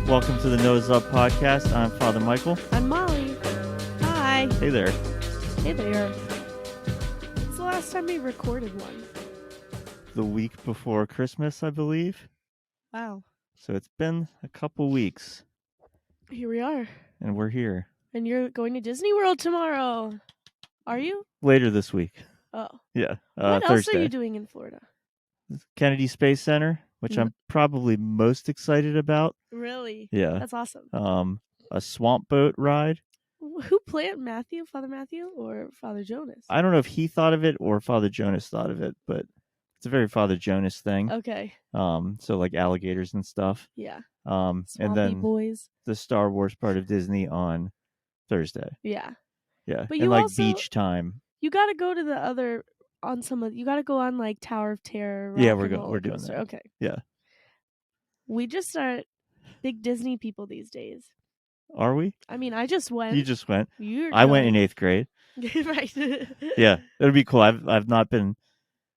Welcome to the knowHis podcast. I'm Father Michael. I'm Molly. Hi. Hey there. Hey there. When's the last time we recorded one? The week before Christmas, I believe. Wow. So it's been a couple weeks, Here we are. and we're here. And you're going to Disney World tomorrow. Are you? Later this week. Oh. Yeah. What else Thursday. are you doing in Florida? Kennedy Space Center, which I'm probably most excited about. Really? Yeah. That's awesome. A swamp boat ride. Who planned Matthew? Father Matthew or Father Jonas? I don't know if he thought of it or Father Jonas thought of it, but it's a very Father Jonas thing. Okay. So like alligators and stuff. Yeah. And Swampy then boys. the Star Wars part of Disney on Thursday. Yeah. Yeah. But and you like also, beach time. You got to go to the other on some of. You got to go on like Tower of Terror. Yeah, Rock we're and going. We're Roller doing Coaster. that. Okay. Yeah. We just are big Disney people these days. Are we? I mean, I just went. You just went. You're I went in going. 8th grade. Right. Yeah, it'll be cool. I've not been.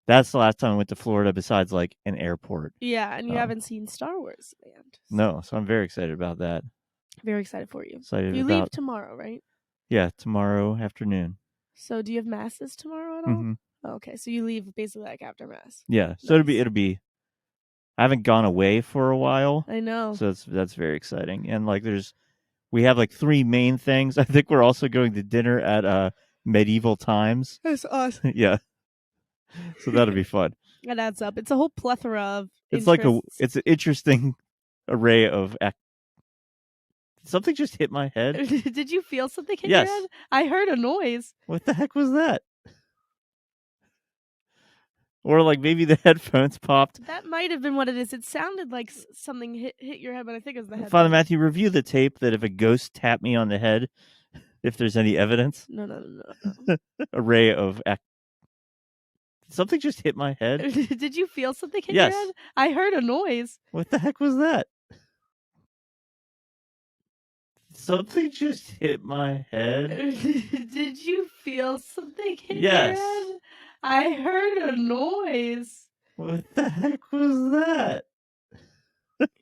That's the last time I went to Florida besides like an airport. Yeah, and you haven't seen Star Wars Land. So. No, so I'm very excited about that. Very excited for you. Excited you about. leave tomorrow, right? Yeah, tomorrow afternoon. So do you have masses tomorrow at all? Mm-hmm. Oh, okay, so you leave basically like after mass. Yeah, so nice. it'll be. I haven't gone away for a while. I know. So that's very exciting. And like we have like 3 main things. I think we're also going to dinner at Medieval Times. That's awesome. Yeah. So that'll be fun. That adds up. It's a whole plethora of It's interests. it's an interesting array of something just hit my head. Did you feel something hit yes. your head? I heard a noise. What the heck was that? Or like maybe the headphones popped. That might have been what it is. It sounded like something hit your head, but I think it was the headphones. Father Matthew, review the tape that if a ghost tapped me on the head, if there's any evidence. No. Array of something just hit my head. Did you feel something hit yes. your head? I heard a noise. What the heck was that? Something just hit my head. Did you feel something hit yes. your head? I heard a noise. What the heck was that?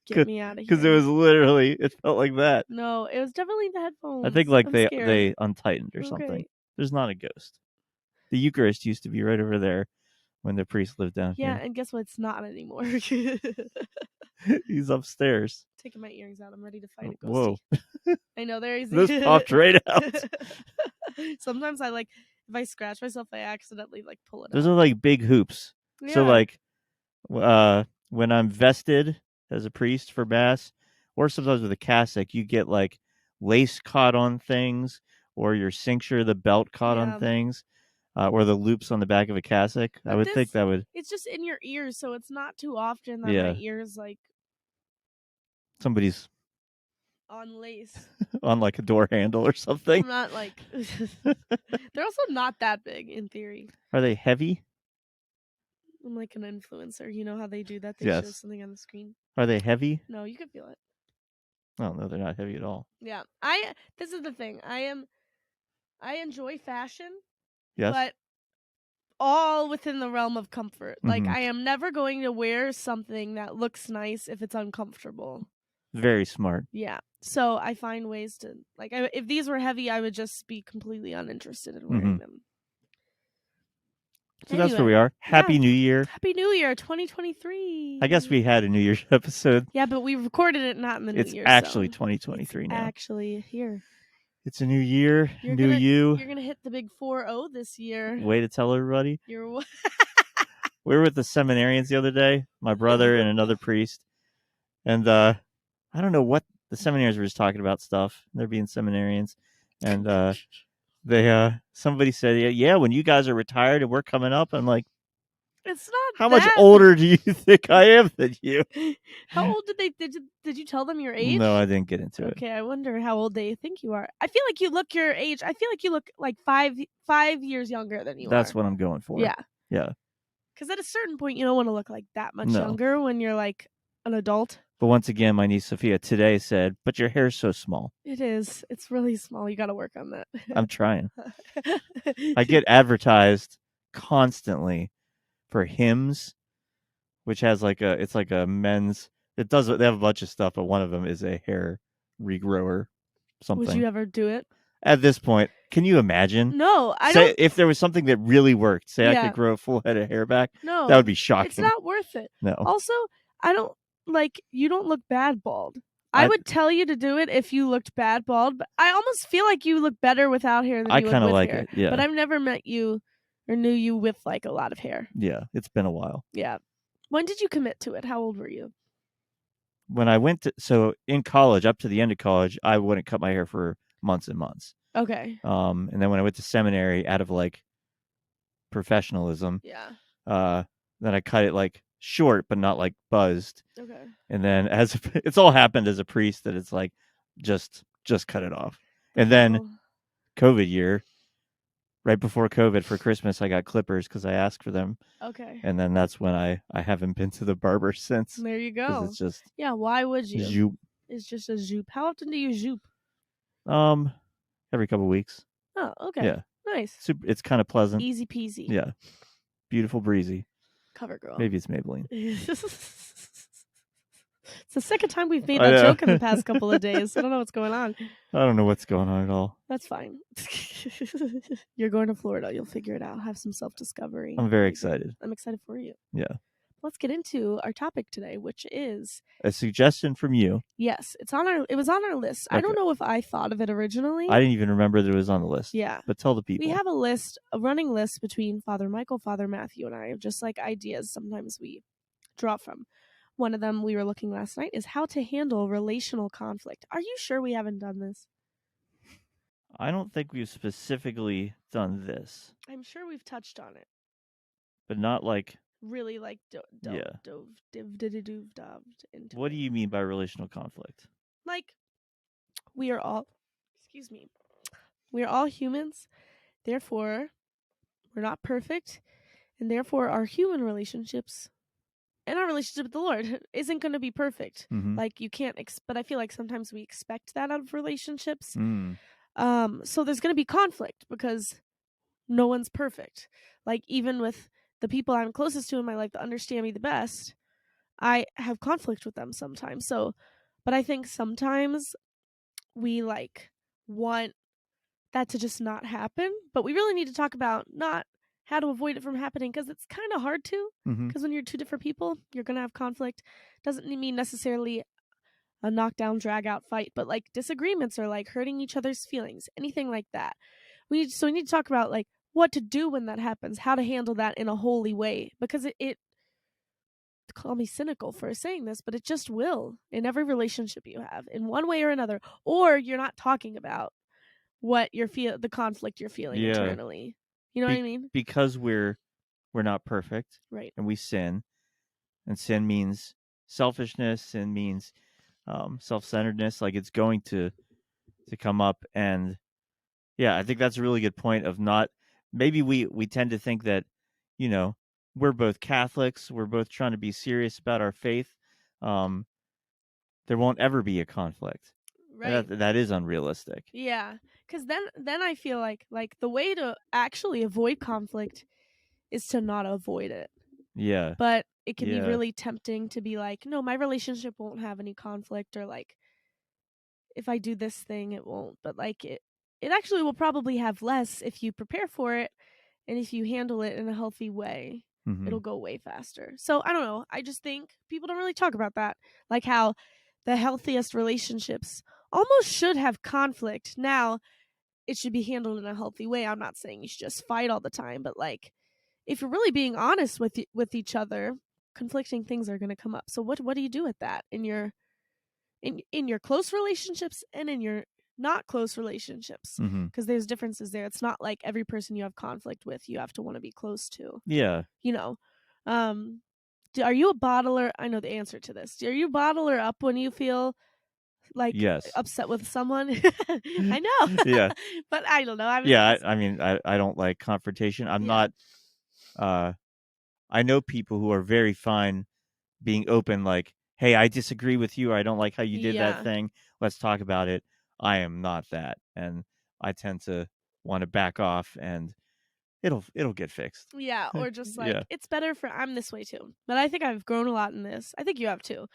Get me out of here. Because it was literally, it felt like that. No, it was definitely the headphones. I think like they untightened or something. There's not a ghost. The Eucharist used to be right over there when the priest lived down here. Yeah, and guess what? It's not anymore. He's upstairs. Taking my earrings out. I'm ready to fight a ghostie. Whoa. I know, they're easy. This popped right out. Sometimes I if I scratch myself, I accidentally pull it out. Those are like big hoops. Yeah. So like when I'm vested as a priest for Mass, or sometimes with a cassock, you get like lace caught on things, or your cincture, the belt caught on things. Or the loops on the back of a cassock. But I would think that would. It's just in your ears, so it's not too often that my ears somebody's on lace on like a door handle or something. I'm not they're also not that big in theory. Are they heavy? I'm like an influencer. You know how they do that? They show something on the screen. Are they heavy? No, you can feel it. Oh no, they're not heavy at all. Yeah, this is the thing. I enjoy fashion. Yes. But all within the realm of comfort. Mm-hmm. I am never going to wear something that looks nice if it's uncomfortable. Very smart. Yeah. So I find ways to if these were heavy, I would just be completely uninterested in wearing them. So anyway, that's where we are. Happy New Year. Happy New Year 2023. I guess we had a New Year's episode. Yeah, but we recorded it not in the New Year. It's actually 2023 now. Actually here. It's a new year, you. You're going to hit the big 4-0 this year. Way to tell everybody. We were with the seminarians the other day, my brother and another priest. And I don't know what the seminarians were just talking about stuff. They're being seminarians. And somebody said, yeah, when you guys are retired and we're coming up, I'm like, it's not how much older do you think I am than you? How old did you tell them your age? No, I didn't get into it. Okay, I wonder how old they think you are. I feel like you look your age. I feel like you look like 5 years younger than you are. That's what I'm going for. Yeah. Yeah. Because at a certain point, you don't want to look like that much younger when you're like an adult. But once again, my niece Sophia today said, but your hair's so small. It is. It's really small. You got to work on that. I'm trying. I get advertised constantly for Hymns, which has it's like a men's It does. They have a bunch of stuff, but one of them is a hair regrower. Something. Would you ever do it? At this point, can you imagine? No, I Say don't. if there was something that really worked. Say I Yeah. could grow a full head of hair back. No, That would be shocking. it's not worth it. No. Also, I don't like. You don't look bad bald. I would tell you to do it if you looked bad bald, but I almost feel like you look better without hair than I you would kind of with like hair. it. Yeah. But I've never met you or knew you with like a lot of hair. Yeah, it's been a while. Yeah. When did you commit to it? How old were you? When I went to in college, up to the end of college, I wouldn't cut my hair for months and months. Okay. And then when I went to seminary, out of like professionalism, Yeah. then I cut it like short, but not like buzzed. Okay. And then it's all happened as a priest that it's like just cut it off. And then COVID year, right before COVID for Christmas, I got clippers because I asked for them. Okay. And then that's when I haven't been to the barber since. There you go. It's just why would you? zoop. It's just a zoop. How often do you zoop? Every couple of weeks. Oh, okay. Yeah. Nice. It's kind of pleasant. Easy peasy. Yeah. Beautiful breezy. Cover girl. Maybe it's Maybelline. It's the second time we've made that joke in the past couple of days. I don't know what's going on. I don't know what's going on at all. That's fine. You're going to Florida. You'll figure it out. Have some self-discovery. I'm very excited. I'm excited for you. Yeah. Let's get into our topic today, which is a suggestion from you. Yes, it was on our list. Okay. I don't know if I thought of it originally. I didn't even remember that it was on the list. Yeah. But tell the people. We have a running list between Father Michael, Father Matthew, and I of just like ideas sometimes we draw from. One of them we were looking last night is how to handle relational conflict. Are you sure we haven't done this? I don't think we've specifically done this. I'm sure we've touched on it. But not like really like dived into. What do you mean by relational conflict? Like we are all humans, therefore we're not perfect, and therefore our human relationships and our relationship with the Lord isn't going to be perfect. Mm-hmm. Like you can't but I feel like sometimes we expect that out of relationships. So there's going to be conflict because no one's perfect. Like even with the people I'm closest to in my life that understand me the best, I have conflict with them sometimes. So, but I think sometimes we like want that to just not happen, but we really need to talk about not how to avoid it from happening because it's kind of hard to. Because when you're two different people, you're going to have conflict. Doesn't mean necessarily a knockdown, drag out fight, but like disagreements or like hurting each other's feelings, anything like that. We need to talk about like what to do when that happens, how to handle that in a holy way, because it call me cynical for saying this, but it just will in every relationship you have in one way or another, or you're not talking about what the conflict you're feeling internally. You know what I mean? Because we're not perfect, right? And we sin, and sin means selfishness, sin means self-centeredness. Like it's going to come up, and yeah, I think that's a really good point. Of not maybe we tend to think that we're both Catholics, we're both trying to be serious about our faith. There won't ever be a conflict. Right. That is unrealistic. Yeah, because then I feel like the way to actually avoid conflict is to not avoid it. Yeah. But it can be really tempting to be like, no, my relationship won't have any conflict, or like if I do this thing, it won't. But like it actually will probably have less if you prepare for it and if you handle it in a healthy way. It'll go way faster. So I don't know. I just think people don't really talk about that. Like how the healthiest relationships almost should have conflict. Now, it should be handled in a healthy way. I'm not saying you should just fight all the time, but like if you're really being honest with each other, conflicting things are going to come up. So what do you do with that in your close relationships and in your not close relationships? Because there's differences there. It's not like every person you have conflict with you have to want to be close to. Yeah. Are you a bottler? I know the answer to this. Are you bottler up when you feel like upset with someone? I know. Yeah. But I don't know. I mean, I don't like confrontation. I'm not. I know people who are very fine being open, like, hey, I disagree with you. I don't like how you did that thing. Let's talk about it. I am not that. And I tend to want to back off, and it'll get fixed. Yeah, or just like, it's better I'm this way too. But I think I've grown a lot in this. I think you have too.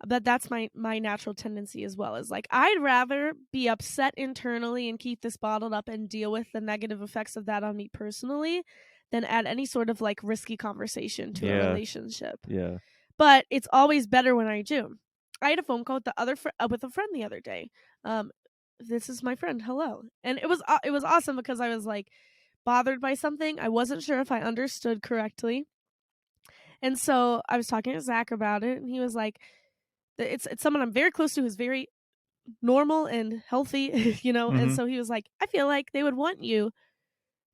But that's my natural tendency as well, is like I'd rather be upset internally and keep this bottled up and deal with the negative effects of that on me personally than add any sort of like risky conversation to a Yeah. relationship. Yeah. But it's always better when I do. I had a phone call with with a friend the other day. This is my friend. Hello. And it was awesome because I was like bothered by something. I wasn't sure if I understood correctly. And so I was talking to Zach about it, and he was like, it's someone I'm very close to who's very normal and healthy, you know. And so he was like, I feel like they would want you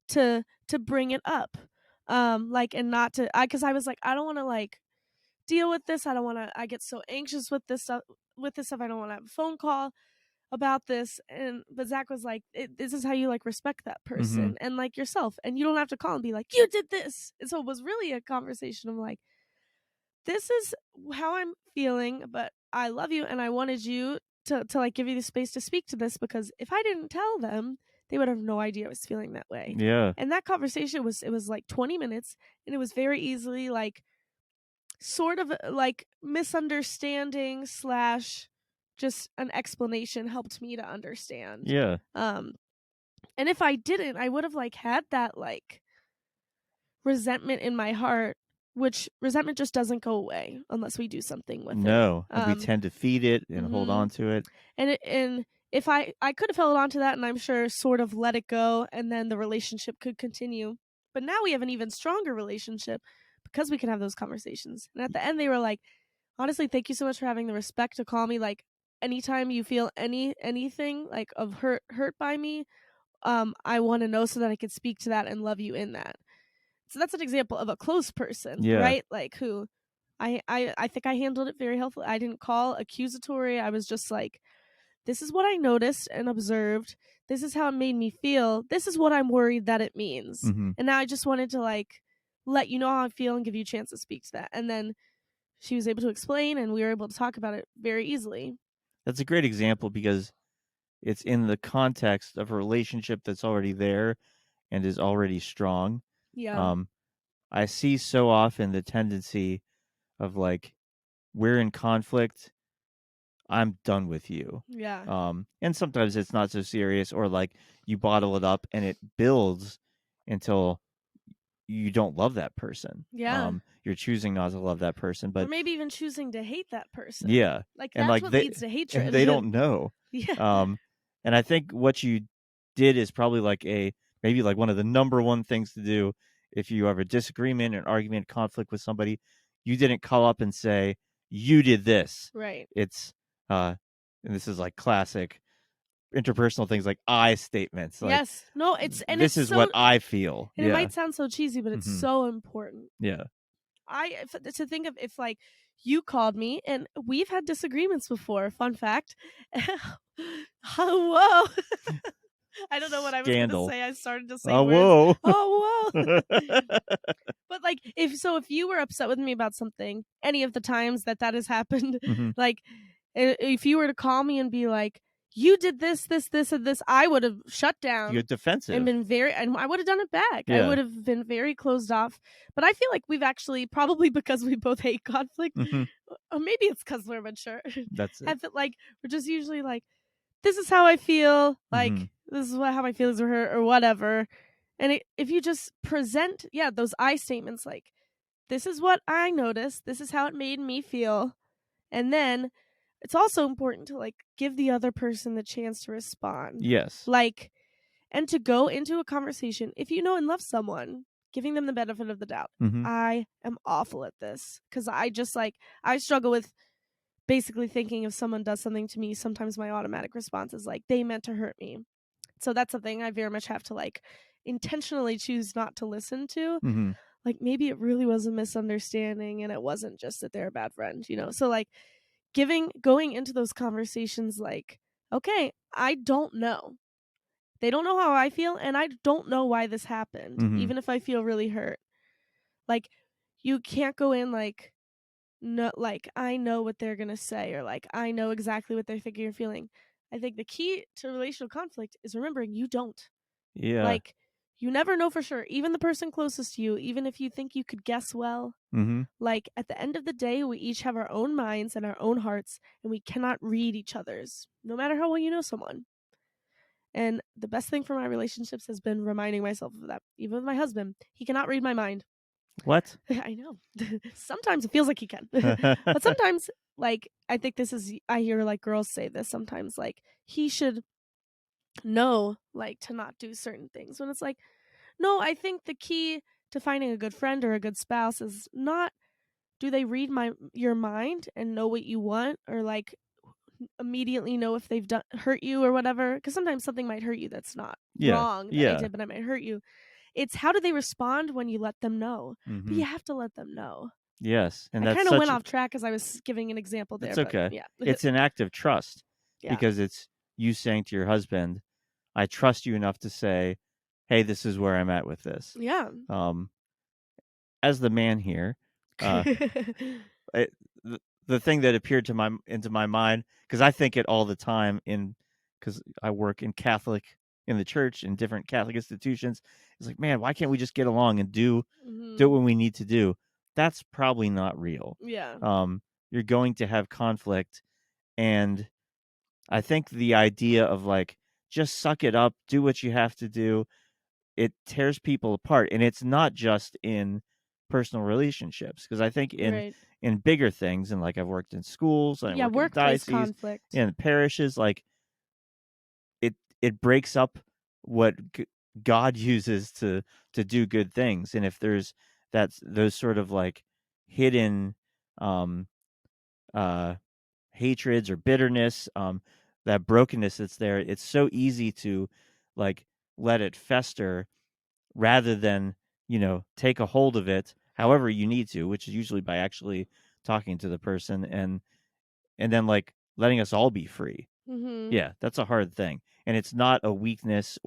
to bring it up, like, and not to, because I was like, I don't want to like deal with this. I don't want to. I get so anxious with this stuff. I don't want to have a phone call about this. And but Zach was like, this is how you like respect that person and like yourself, and you don't have to call and be like, you did this. And so it was really a conversation of like, this is how I'm feeling, but I love you and I wanted you to like give you the space to speak to this, because if I didn't tell them, they would have no idea I was feeling that way. Yeah. And that conversation was like 20 minutes, and it was very easily like sort of like misunderstanding slash just an explanation helped me to understand. Yeah. And if I didn't, I would have like had that like resentment in my heart, which resentment just doesn't go away unless we do something with it. No, and we tend to feed it and hold on to it. And if I could have held on to that, and I'm sure sort of let it go, and then the relationship could continue. But now we have an even stronger relationship because we can have those conversations. And at the end, they were like, honestly, thank you so much for having the respect to call me. Like, anytime you feel anything like of hurt by me, I want to know so that I could speak to that and love you in that. So that's an example of a close person, right? Like who I think I handled it very helpfully. I didn't call accusatory. I was just like, this is what I noticed and observed. This is how it made me feel. This is what I'm worried that it means. And now I just wanted to like let you know how I feel and give you a chance to speak to that. And then she was able to explain, and we were able to talk about it very easily. That's a great example because it's in the context of a relationship that's already there and is already strong. Yeah. I see so often the tendency of like, we're in conflict, I'm done with you. Yeah. And sometimes it's not so serious, or like you bottle it up and it builds until you don't love that person. Yeah. You're choosing not to love that person, but or maybe even choosing to hate that person. yeah, Like and that's like what they leads to hatred. and they don't know. Yeah. And I think what you did is probably like maybe like one of the number one things to do if you have a disagreement, an argument, conflict with somebody. You didn't call up and say, you did this. Right. It's and this is like classic interpersonal things, like I statements. Like, yes. No, it's and this it's is so, what I feel. and it might sound so cheesy, but it's so important. Yeah. To think of if like you called me, and we've had disagreements before. Fun fact. Oh, whoa. I don't know what I was going to say. I started to say words. Whoa. Oh, whoa. But like, if you were upset with me about something, any of the times that has happened, like if you were to call me and be like, you did this, this, this, and this, I would have shut down. You're defensive. And been and I would have done it back. Yeah. I would have been very closed off. But I feel like we've actually, probably because we both hate conflict, or maybe it's because we're mature. That's it. Like, we're just usually like, this is how I feel. Like, this is how my feelings were hurt, or whatever. And if you just present, those I statements, like, this is what I noticed. This is how it made me feel. And then it's also important to like give the other person the chance to respond. Yes. Like, and to go into a conversation, if you know and love someone, giving them the benefit of the doubt. I am awful at this because I just like, I struggle with basically thinking if someone does something to me, sometimes my automatic response is like, they meant to hurt me. So that's something I very much have to like intentionally choose not to listen to. Like, maybe it really was a misunderstanding and it wasn't just that they're a bad friend, you know? So like going into those conversations like, okay, I don't know. They don't know how I feel, and I don't know why this happened, even if I feel really hurt. Like, you can't go in like, no, like, I know what they're gonna say, or like, I know exactly what they're thinking or feeling. I think the key to relational conflict is remembering you don't. Yeah. Like, you never know for sure. Even the person closest to you, even if you think you could guess well, like at the end of the day, we each have our own minds and our own hearts, and we cannot read each other's, no matter how well you know someone. And the best thing for my relationships has been reminding myself of that. Even with my husband, he cannot read my mind. What? I know. Sometimes it feels like he can. But sometimes, like, I think this is, I hear like girls say this sometimes, like, he should know, like, to not do certain things. When it's like, no, I think the key to finding a good friend or a good spouse is not do they read your mind and know what you want, or like immediately know if they've hurt you or whatever, because sometimes something might hurt you that's not Yeah. wrong that I Yeah. did, but it might hurt you. It's how do they respond when you let them know. But Mm-hmm. you have to let them know. Yes, and I that's kind of went such. off track as I was giving an example there, It's but okay. yeah. It's an act of trust Yeah. because it's you saying to your husband, "I trust you enough to say, hey, this is where I'm at with this." Yeah. As the man here, it, the thing that appeared into my mind, because I think it all the time because I work in the church in different Catholic institutions. It's like, man, why can't we just get along and do what we need to do? That's probably not real. Yeah. You're going to have conflict, and I think the idea of like just suck it up, do what you have to do, it tears people apart, and it's not just in personal relationships, because I think Right. in bigger things, and like I've worked in schools and I Yeah, work in the workplace diocese conflict. and parishes, like it breaks up what God uses to do good things, and if there's those sort of like hidden um hatreds or bitterness, that brokenness that's there, it's so easy to like let it fester rather than, take a hold of it however you need to, which is usually by actually talking to the person and then like letting us all be free. Yeah, that's a hard thing. And it's not a weakness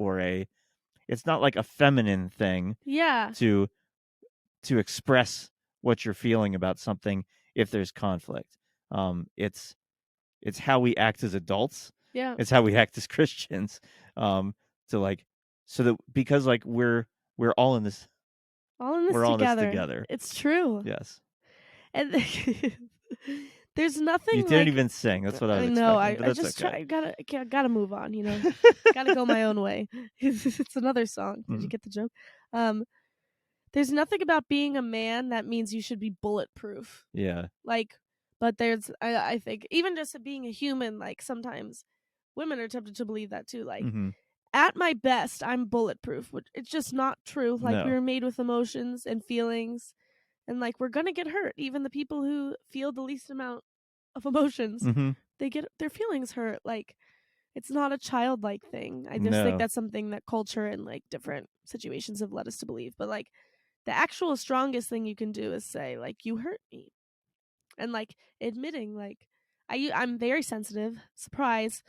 it's not like a feminine thing Yeah. to express what you're feeling about something if there's conflict. It's how we act as adults. Yeah. It's how we act as Christians. To like so that because like we're all in this All in this together. together. It's true. Yes. And there's You nothing didn't like, even sing. That's what I was I know. expecting, I, but I that's just okay. try. Gotta move on. Gotta go my own way. It's another song. Did you get the joke? There's nothing about being a man that means you should be bulletproof. Yeah. Like, but there's, I think, even just being a human, like sometimes women are tempted to believe that too. Like, at my best, I'm bulletproof, which it's just not true. Like, we No. were made with emotions and feelings, and like, we're gonna get hurt. Even the people who feel the least amount of emotions, they get their feelings hurt. Like, it's not a childlike thing. I just think No. that's something that culture and like different situations have led us to believe. But like, the actual strongest thing you can do is say, like, you hurt me, and like admitting, like, I'm very sensitive. Surprise.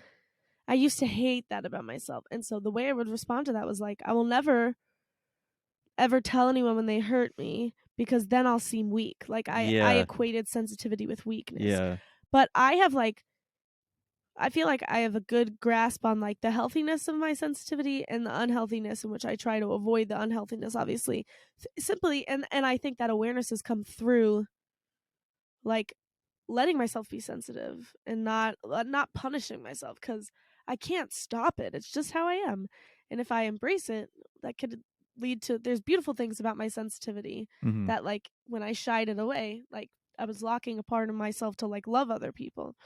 I used to hate that about myself, and so the way I would respond to that was like, I will never ever tell anyone when they hurt me, because then I'll seem weak. Like, I Yeah. equated sensitivity with weakness. Yeah. But I feel like I have a good grasp on like the healthiness of my sensitivity and the unhealthiness, in which I try to avoid the unhealthiness, obviously. Simply, and I think that awareness has come through like letting myself be sensitive and not punishing myself, because I can't stop it. It's just how I am. And if I embrace it, that could lead to, there's beautiful things about my sensitivity that like when I shied it away, like I was locking a part of myself to like love other people.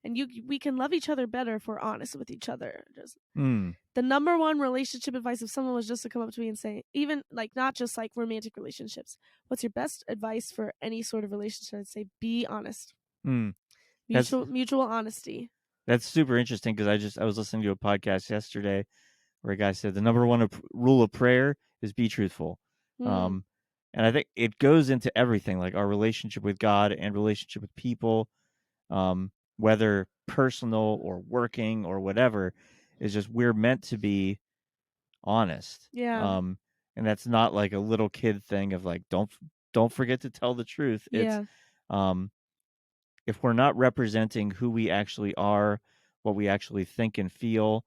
And we can love each other better if we're honest with each other. Just the number one relationship advice, if someone was just to come up to me and say, even like not just like romantic relationships, what's your best advice for any sort of relationship? I'd say be honest. Mutual honesty. That's super interesting, because I was listening to a podcast yesterday where a guy said the number one rule of prayer is be truthful. And I think it goes into everything, like our relationship with God and relationship with people, whether personal or working or whatever, is just we're meant to be honest. Yeah. And that's not like a little kid thing of like don't forget to tell the truth. It's Yeah. if we're not representing who we actually are, what we actually think and feel,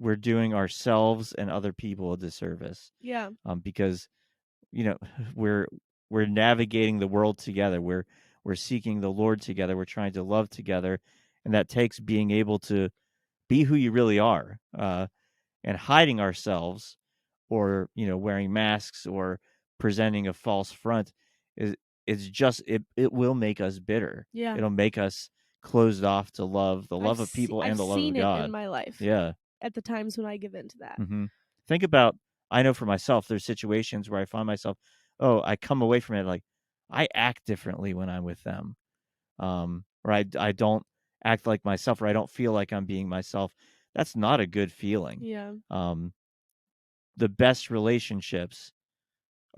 we're doing ourselves and other people a disservice. Yeah. Because we're navigating the world together. We're seeking the Lord together. We're trying to love together, and that takes being able to be who you really are, and hiding ourselves, or wearing masks or presenting a false front is it will make us bitter. Yeah. It'll make us closed off to the love of people and I've the love of seen it in God. my life. Yeah. At the times when I give into that. Mm-hmm. Think about, I know for myself, there's situations where I find myself, I come away from it like I act differently when I'm with them. Or I don't act like myself, or I don't feel like I'm being myself. That's not a good feeling. Yeah. The best relationships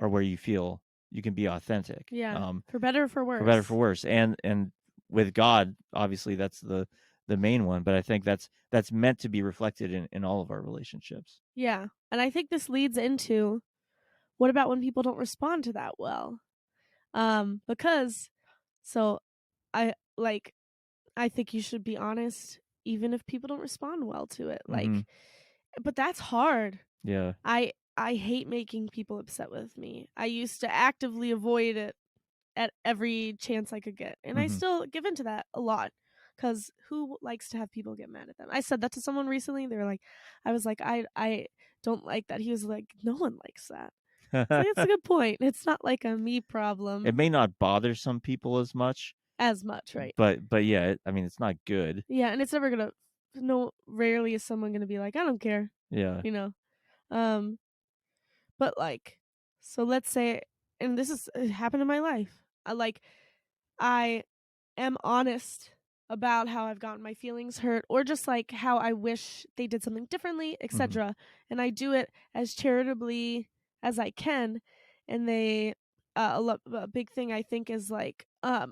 are where you feel you can be authentic. Yeah. For better or for worse. For better or for worse. And with God, obviously that's the main one, but I think that's meant to be reflected in all of our relationships. Yeah. And I think this leads into, what about when people don't respond to that well? Because so I I think you should be honest even if people don't respond well to it. Mm-hmm. But that's hard. Yeah. I hate making people upset with me. I used to actively avoid it at every chance I could get. And I Mm-hmm. still give into that a lot, cuz who likes to have people get mad at them? I said that to someone recently. They were like, I was like, I don't like that. He was like, no one likes that. It's like, that's a good point. It's not like a me problem It may not bother some people as much, right? but yeah, I mean, it's not good. Yeah, and it's never gonna. No, rarely is someone gonna be like, I don't care, Yeah. you know. Um, but so let's say, and this is it happened in my life. I am honest about how I've gotten my feelings hurt, or just like how I wish they did something differently, Mm-hmm. etc. And I do it as charitably as I can. And they a big thing I think is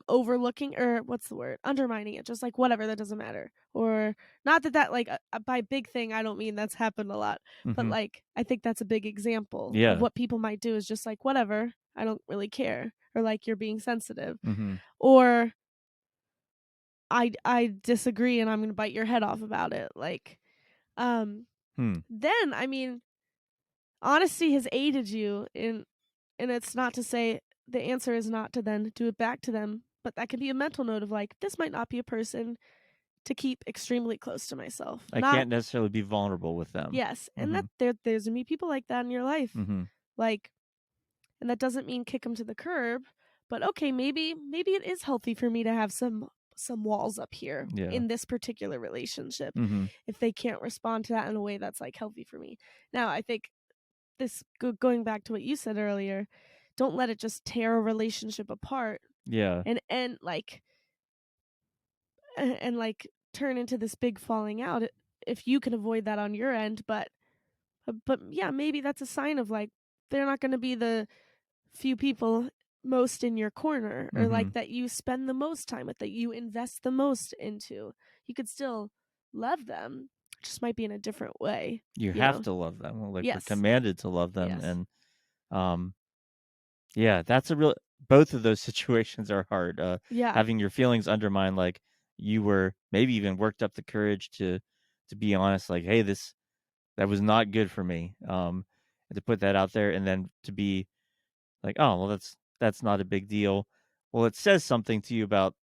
overlooking, or what's the word, undermining it, just like whatever, that doesn't matter. Or not that by big thing I don't mean that's happened a lot, but Mm-hmm. I think that's a big example of Yeah. what people might do, is just like whatever, I don't really care, or like you're being sensitive, Mm-hmm. or I disagree and I'm gonna bite your head off about it. Um, Hmm. then I mean, honesty has aided you and it's not to say the answer is not to then do it back to them, but that can be a mental note of like, this might not be a person to keep extremely close to myself. I Not can't necessarily be vulnerable with them. Yes, and Mm-hmm. there's gonna be people like that in your life, Mm-hmm. like, and that doesn't mean kick them to the curb, but okay, maybe it is healthy for me to have some walls up here Yeah. in this particular relationship, Mm-hmm. if they can't respond to that in a way that's like healthy for me. Now, I think going back to what you said earlier, don't let it just tear a relationship apart Yeah. and turn into this big falling out, if you can avoid that on your end. But yeah, maybe that's a sign of like, they're not going to be the few people most in your corner, or Mm-hmm. like that you spend the most time with, that you invest the most into. You could still love them, just might be in a different way. You You have know? to love them. Well, like we're Yes. commanded to love them, Yes. and um, yeah, that's a real. Both of those situations are hard. Yeah. Having your feelings undermined, like you were maybe even worked up the courage to be honest, like, hey, that was not good for me. And to put that out there, and then to be like, oh, well, that's not a big deal. Well, it says something to you about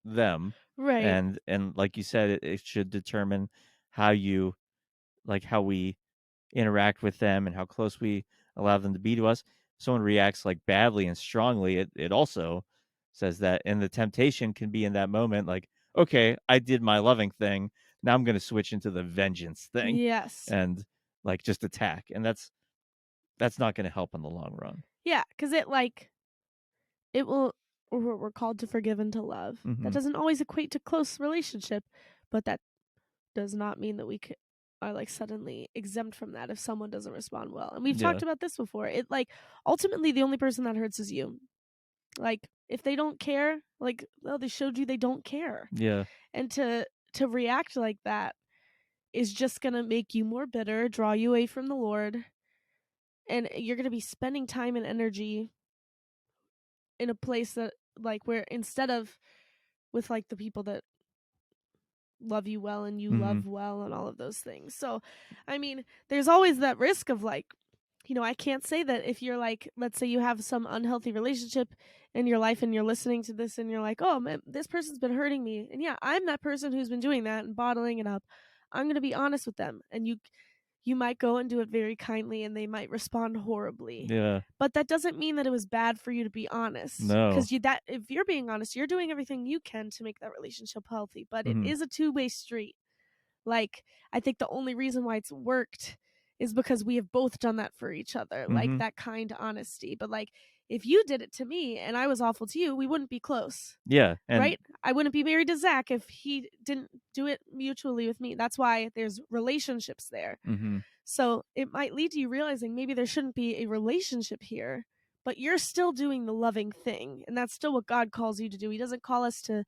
them, Right. and like you said, it should determine how you how we interact with them and how close we allow them to be to us. If someone reacts like badly and strongly, it also says that, and the temptation can be in that moment, like, okay, I did my loving thing. Now I'm going to switch into the vengeance thing Yes. and like just attack. And that's not going to help in the long run. Yeah, because it will. We're called to forgive and to love. That Mm-hmm. doesn't always equate to close relationship, but that does not mean that are like suddenly exempt from that if someone doesn't respond well. And we've Yeah. talked about this before. It ultimately the only person that hurts is you. Like, if they don't care, like, well, they showed you they don't care. Yeah. And to react like that is just gonna make you more bitter, draw you away from the Lord, and you're gonna be spending time and energy in a place that, like, where instead of with like the people that love you well and you Mm-hmm. love well and all of those things. So, I mean, there's always that risk of like, I can't say that if you're like, let's say you have some unhealthy relationship in your life and you're listening to this and you're like, oh man, this person's been hurting me. And yeah, I'm that person who's been doing that and bottling it up. I'm going to be honest with them. And you might go and do it very kindly and they might respond horribly. Yeah. But that doesn't mean that it was bad for you to be honest. No. Because if you're being honest, you're doing everything you can to make that relationship healthy. But it Mm-hmm. is a two-way street. Like, I think the only reason why it's worked is because we have both done that for each other, like that kind honesty. But like, if you did it to me and I was awful to you, we wouldn't be close. Yeah. And right? I wouldn't be married to Zach if he didn't do it mutually with me. That's why there's relationships there. mm-hmm. So it might lead to you realizing maybe there shouldn't be a relationship here, but you're still doing the loving thing. And that's still what God calls you to do. He doesn't call us to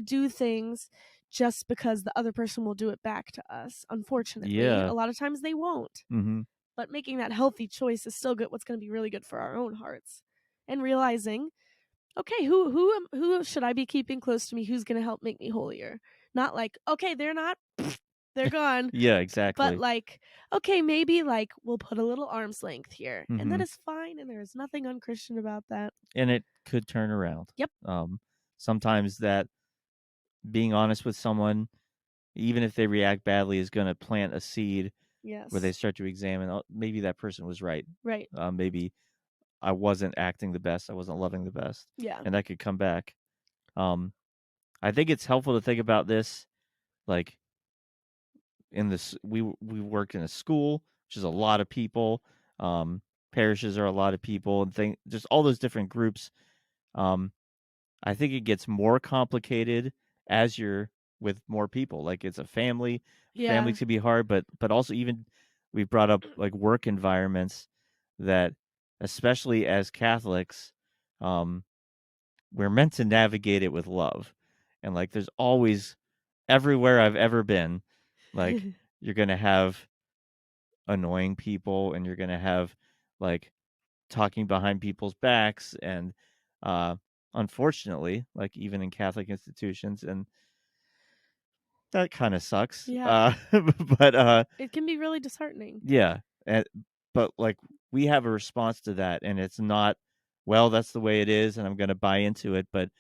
do things just because the other person will do it back to us. Unfortunately, Yeah. a lot of times they won't. Mm-hmm. But making that healthy choice is still good. What's going to be really good for our own hearts, and realizing, okay, who should I be keeping close to me? Who's going to help make me holier? Not like, okay, they're not, they're gone. Yeah, exactly. But like, okay, maybe like we'll put a little arm's length here, and that Mhm. is fine. And there is nothing unchristian about that. And it could turn around. Yep. Sometimes that being honest with someone, even if they react badly, is going to plant a seed Yes. where they start to examine, oh, maybe that person was right. Right. Maybe I wasn't acting the best. I wasn't loving the best. Yeah. And that could come back. I think it's helpful to think about this, like in this, we worked in a school, which is a lot of people. Parishes are a lot of people, and just all those different groups. I think it gets more complicated as you're with more people. Like it's a family. Yeah. Families can be hard, but also even we've brought up like work environments that, especially as Catholics, we're meant to navigate it with love. And like there's always, everywhere I've ever been, like you're gonna have annoying people and you're gonna have like talking behind people's backs and unfortunately, like even in Catholic institutions, and that kind of sucks. Yeah. But it can be really disheartening. yeah, but like we have a response to that, and it's not, well, that's the way it is, and I'm going to buy into it, but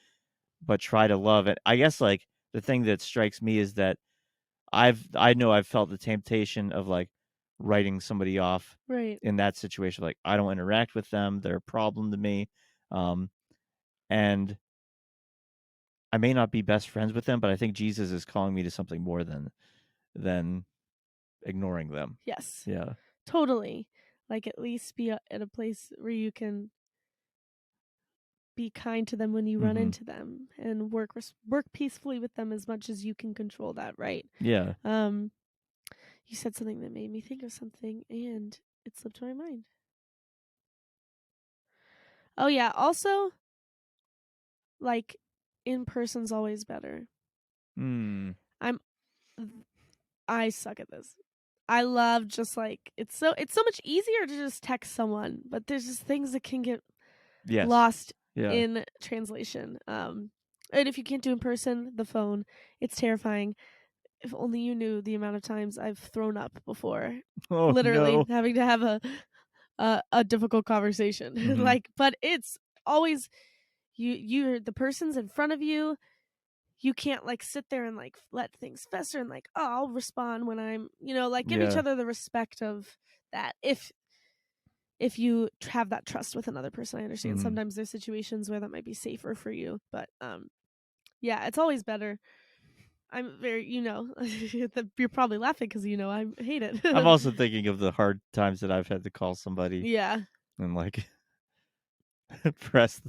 try to love it. I guess like the thing that strikes me is that I know I've felt the temptation of like writing somebody off Right. in that situation. Like I don't interact with them; they're a problem to me. And I may not be best friends with them, but I think Jesus is calling me to something more than ignoring them. Yes. Yeah. Totally. Like at least be at a place where you can be kind to them when you run into them and work peacefully with them as much as you can control that, right? Yeah. You said something that made me think of something and it slipped my mind. Oh yeah, also like in person's always better. I suck at this. I love just like it's so much easier to just text someone, but there's just things that can get lost in translation. And if you can't do in person, the phone, it's terrifying. If only you knew the amount of times I've thrown up before. Oh, literally no. having to have a difficult conversation. Like, but it's always you're the person's in front of you. You can't like sit there and like let things fester and like, oh, I'll respond when I'm, like give each other the respect of that. If you have that trust with another person, I understand sometimes there's situations where that might be safer for you, but yeah, it's always better. I'm very, you're probably laughing because I hate it. I'm also thinking of the hard times that I've had to call somebody. Yeah. And like press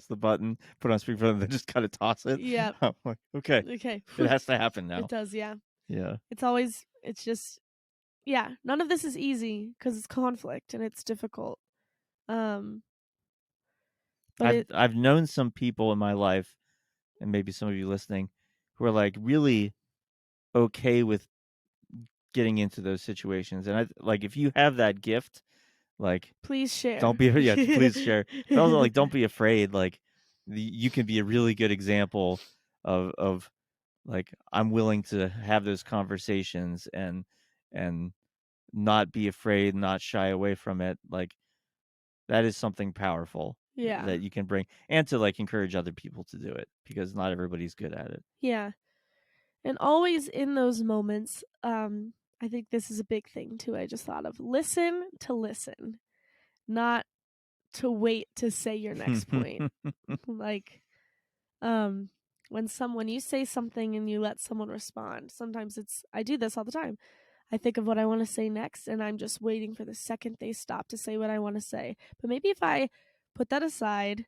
the button, put on speakerphone, and then just kind of toss it. Yeah. I'm like, okay, it has to happen now. It does, yeah. Yeah. It's just, yeah. None of this is easy because it's conflict and it's difficult. But I've known some people in my life, and maybe some of you listening, who are like really okay with getting into those situations. And like if you have that gift, like please share. Don't be please share. But also like don't be afraid. Like you can be a really good example of like I'm willing to have those conversations and not be afraid, not shy away from it. Like that is something powerful Yeah. that you can bring, and to like encourage other people to do it, because not everybody's good at it. Yeah. And always in those moments, I think this is a big thing too. I just thought of listen to listen, not to wait to say your next point. Like, um, when you say something and you let someone respond, sometimes I do this all the time. I think of what I want to say next, and I'm just waiting for the second they stop to say what I want to say. But maybe if I put that aside,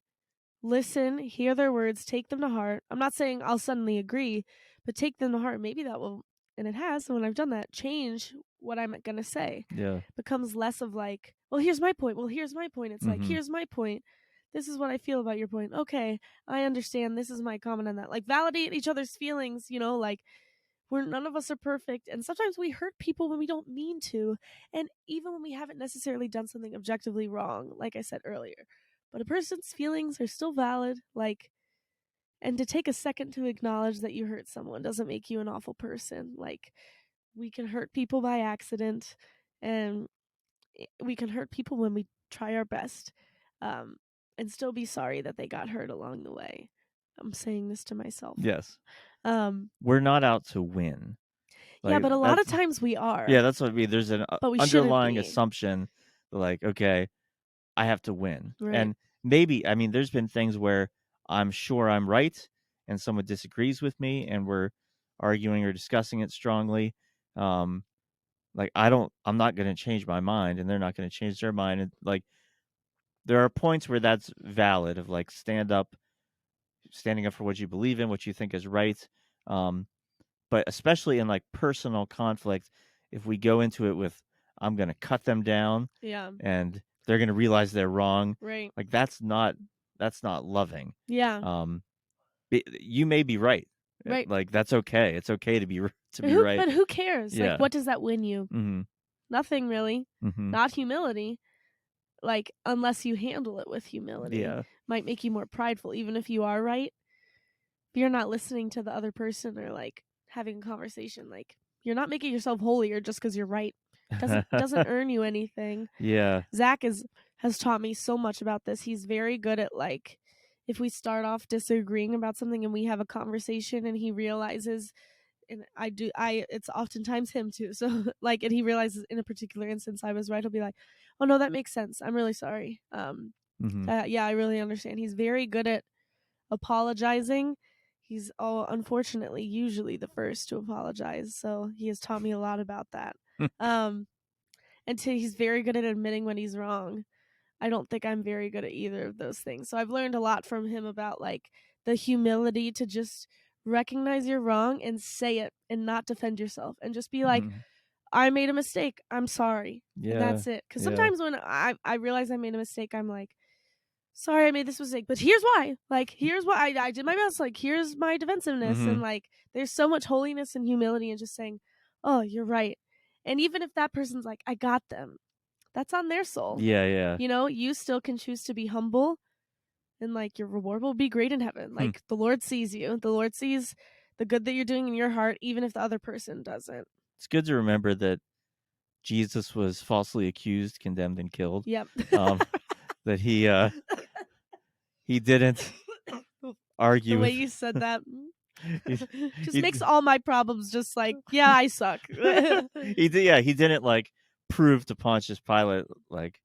listen, hear their words, take them to heart. I'm not saying I'll suddenly agree, but take them to heart. Maybe that will, and it has, when I've done that, change what I'm going to say. Yeah. Becomes less of like, well, here's my point. Well, here's my point. It's like, Mhm. here's my point. This is what I feel about your point. Okay, I understand. This is my comment on that. Like, validate each other's feelings, like, none of us are perfect, and sometimes we hurt people when we don't mean to, and even when we haven't necessarily done something objectively wrong, like I said earlier. But a person's feelings are still valid, like, and to take a second to acknowledge that you hurt someone doesn't make you an awful person. Like, we can hurt people by accident, and we can hurt people when we try our best, um, and still be sorry that they got hurt along the way. I'm saying this to myself. Yes. Um, We're not out to win. yeah, Like but a lot of times we are. yeah, that's what I mean. There's an But we shouldn't underlying be. assumption, like, okay, I have to win. Right. And maybe, I mean, there's been things where I'm sure I'm right and someone disagrees with me and we're arguing or discussing it strongly. Like I'm not going to change my mind and they're not going to change their mind. And like, there are points where that's valid, of like standing up for what you believe in, what you think is right. But especially in like personal conflict, if we go into it with, I'm going to cut them down, Yeah. and they're going to realize they're wrong. Right. Like that's not loving. Yeah. You may be right. Right. Like that's okay. It's okay to be right. But who cares? Yeah. Like, what does that win you? Mm-hmm. Nothing really. Mm-hmm. Not humility. Like, unless you handle it with humility, Yeah. might make you more prideful, even if you are right. If you're not listening to the other person or like having a conversation, like, you're not making yourself holier just because you're right. Doesn't earn you anything. Yeah. Zach has taught me so much about this. He's very good at, like, if we start off disagreeing about something and we have a conversation and he realizes, and it's oftentimes him too. So like, and he realizes in a particular instance I was right, he'll be like, oh no, that makes sense. I'm really sorry. Mm-hmm. Yeah, I really understand. He's very good at apologizing. He's unfortunately usually the first to apologize. So he has taught me a lot about that. And he's very good at admitting when he's wrong. I don't think I'm very good at either of those things. So I've learned a lot from him about like the humility to just recognize you're wrong and say it and not defend yourself and just be like, Mm-hmm. I made a mistake. I'm sorry. Yeah. And that's it. Because Yeah. sometimes when I realize I made a mistake, I'm like, sorry, I made this mistake, but here's why. Like, here's why I did my best. Like, here's my defensiveness. Mm-hmm. And like, there's so much holiness and humility in just saying, oh, you're right. And even if that person's like, I got them, that's on their soul. Yeah. Yeah. You still can choose to be humble, and like your reward will be great in heaven. Like, the Lord sees you. The Lord sees the good that you're doing in your heart, even if the other person doesn't. It's good to remember that Jesus was falsely accused, condemned, and killed. Yep. That he didn't argue. The way with... you said that just he, makes all my problems just like, yeah, I suck. he didn't like prove to Pontius Pilate like,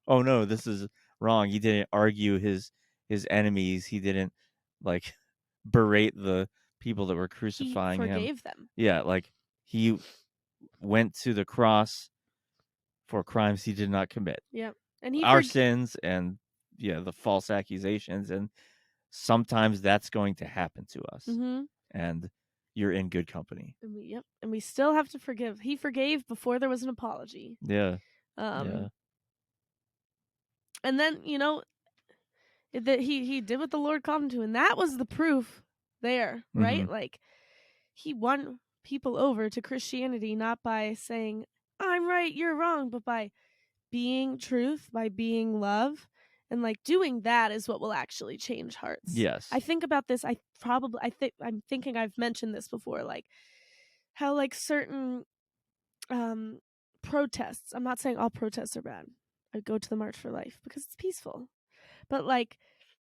oh no, this is wrong. He didn't argue his enemies. He didn't like berate the people that were crucifying he him. forgave them. Yeah, like he went to the cross for crimes he did not commit. Yeah. And our sins and the false accusations, and sometimes that's going to happen to us. Mm-hmm. And you're in good company. And we still have to forgive. He forgave before there was an apology. Yeah. And then, that he did what the Lord called him to, and that was the proof there, right? Mm-hmm. Like, he won people over to Christianity not by saying, I'm right, you're wrong, but by being truth, by being love, And like doing that is what will actually change hearts. Yes. I think about this. I'm thinking I've mentioned this before, like how like certain protests. I'm not saying all protests are bad. I go to the March for Life because it's peaceful. But like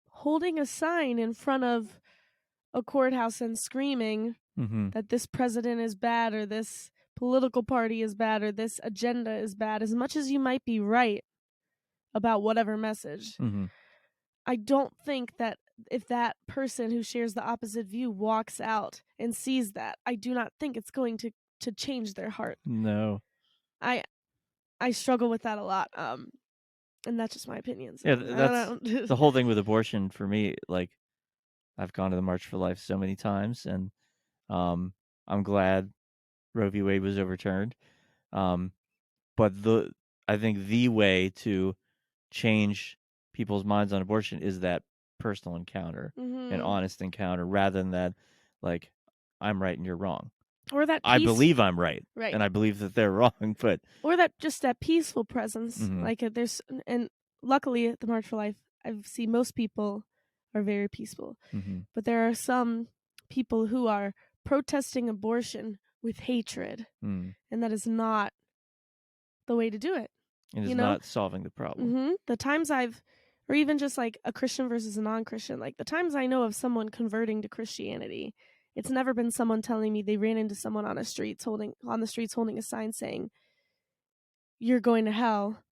holding a sign in front of a courthouse and screaming that this president is bad or this political party is bad or this agenda is bad, as much as you might be right about whatever message, I don't think that if that person who shares the opposite view walks out and sees that, I do not think it's going to change their heart. No. I struggle with that a lot. And that's just my opinion. So Yeah, that's the whole thing with abortion for me. Like, I've gone to the March for Life so many times, and I'm glad Roe v. Wade was overturned. But I think the way to change people's minds on abortion is that personal encounter, an honest encounter, rather than that, like, I'm right and you're wrong. Or that I believe I'm right, and I believe that they're wrong, but or that just that peaceful presence. Like there's, and luckily at the March for Life, I've seen most people are very peaceful, but there are some people who are protesting abortion with hatred, and that is not the way to do it. It is not solving the problem. The times or even just like a Christian versus a non-Christian, like the times I know of someone converting to Christianity, it's never been someone telling me they ran into someone on the streets holding a sign saying, "You're going to hell,"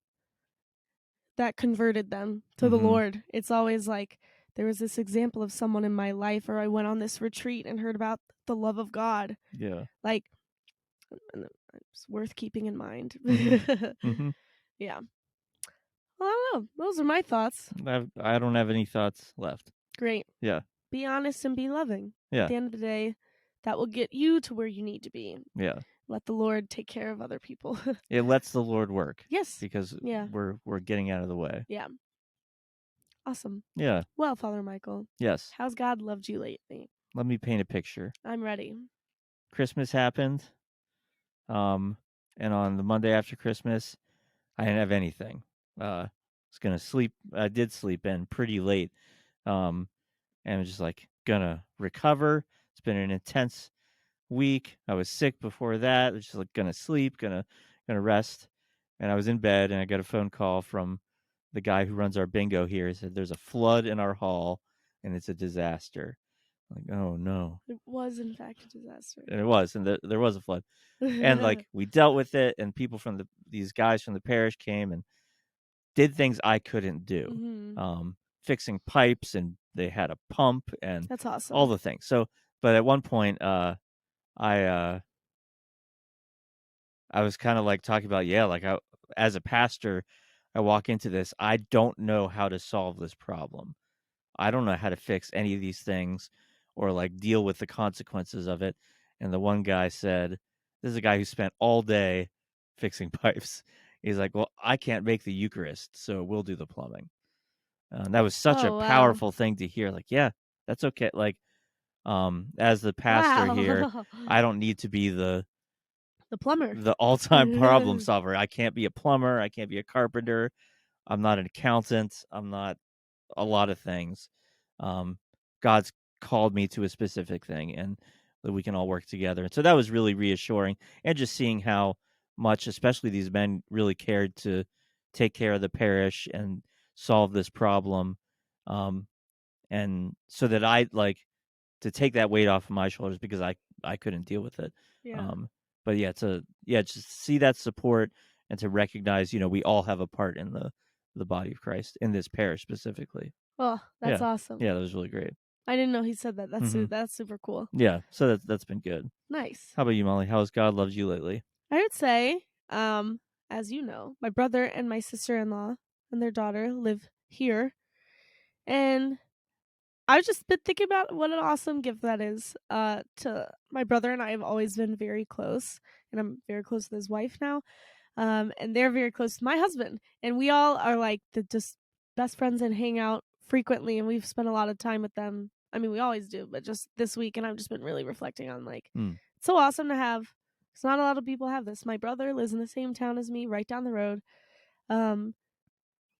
that converted them to the Lord. It's always like, there was this example of someone in my life, or I went on this retreat and heard about the love of God. Yeah. Like, it's worth keeping in mind. Yeah. Well, I don't know. Those are my thoughts. I don't have any thoughts left. Great. Yeah. Be honest and be loving. Yeah. At the end of the day, that will get you to where you need to be. Yeah. Let the Lord take care of other people. It lets the Lord work. Yes. Because we're getting out of the way. Yeah. Awesome. Yeah. Well, Father Michael. Yes. How's God loved you lately? Let me paint a picture. I'm ready. Christmas happened. And on the Monday after Christmas, I didn't have anything. I was gonna sleep. I did sleep in pretty late. And I was just like gonna recover. It's been an intense week. I was sick before that. I was just like gonna sleep, gonna rest. And I was in bed, and I got a phone call from the guy who runs our bingo here. He said, "There's a flood in our hall, and it's a disaster." I'm like, oh no! It was in fact a disaster. And it was, and there was a flood. And like we dealt with it, and people from these guys from the parish came and did things I couldn't do, fixing pipes, and they had a pump, and that's awesome. All the things. So, but at one point, I was kind of like talking about, like as a pastor, I walk into this, I don't know how to solve this problem. I don't know how to fix any of these things or like deal with the consequences of it. And the one guy said, this is a guy who spent all day fixing pipes. He's like, well, I can't make the Eucharist, so we'll do the plumbing. That was such a powerful thing to hear. Like, yeah, that's okay. Like, as the pastor here, I don't need to be the plumber, the all-time problem solver. I can't be a plumber. I can't be a carpenter. I'm not an accountant. I'm not a lot of things. God's called me to a specific thing, and that we can all work together. And so that was really reassuring, and just seeing how much, especially these men, really cared to take care of the parish and solve this problem. And so that I like to take that weight off of my shoulders, because I couldn't deal with it. Yeah. But just see that support, and to recognize, we all have a part in the body of Christ in this parish specifically. Oh, that's awesome. Yeah, that was really great. I didn't know he said that. That's super cool. Yeah, so that's been good. Nice. How about you, Molly? How has God loved you lately? I would say, as you know, my brother and my sister-in-law and their daughter live here, and I've just been thinking about what an awesome gift that is. To my brother and I have always been very close, and I'm very close with his wife now. And they're very close to my husband, and we all are like the just best friends and hang out frequently, and we've spent a lot of time with them. I mean, we always do, but just this week, and I've just been really reflecting on like, it's so awesome to have. Because not a lot of people have this. My brother lives in the same town as me, right down the road.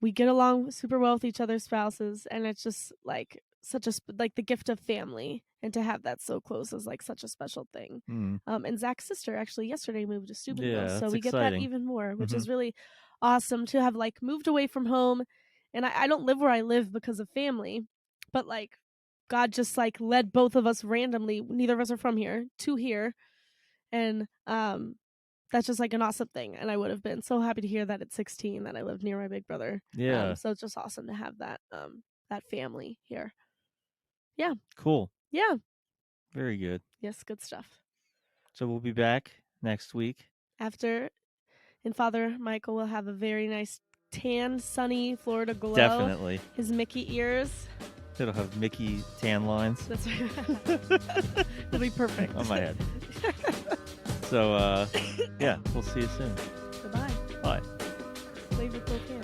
we get along super well with each other's spouses, and it's just like such a like the gift of family, and to have that so close is like such a special thing. And Zach's sister actually yesterday moved to Steubenville, so we get that even more, which is really awesome to have like moved away from home. And I don't live where I live because of family, but like God just like led both of us randomly, neither of us are from here, to here. And that's just like an awesome thing. And I would have been so happy to hear that at 16 that I lived near my big brother. Yeah. So it's just awesome to have that that family here. Yeah. Cool. Yeah. Very good. Yes, good stuff. So we'll be back next week. After, and Father Michael will have a very nice tan, sunny Florida glow. Definitely. His Mickey ears. It'll have Mickey tan lines. That's right. It'll be perfect. On my head. So, yeah, we'll see you soon. Goodbye. Bye. Flavor cocaine.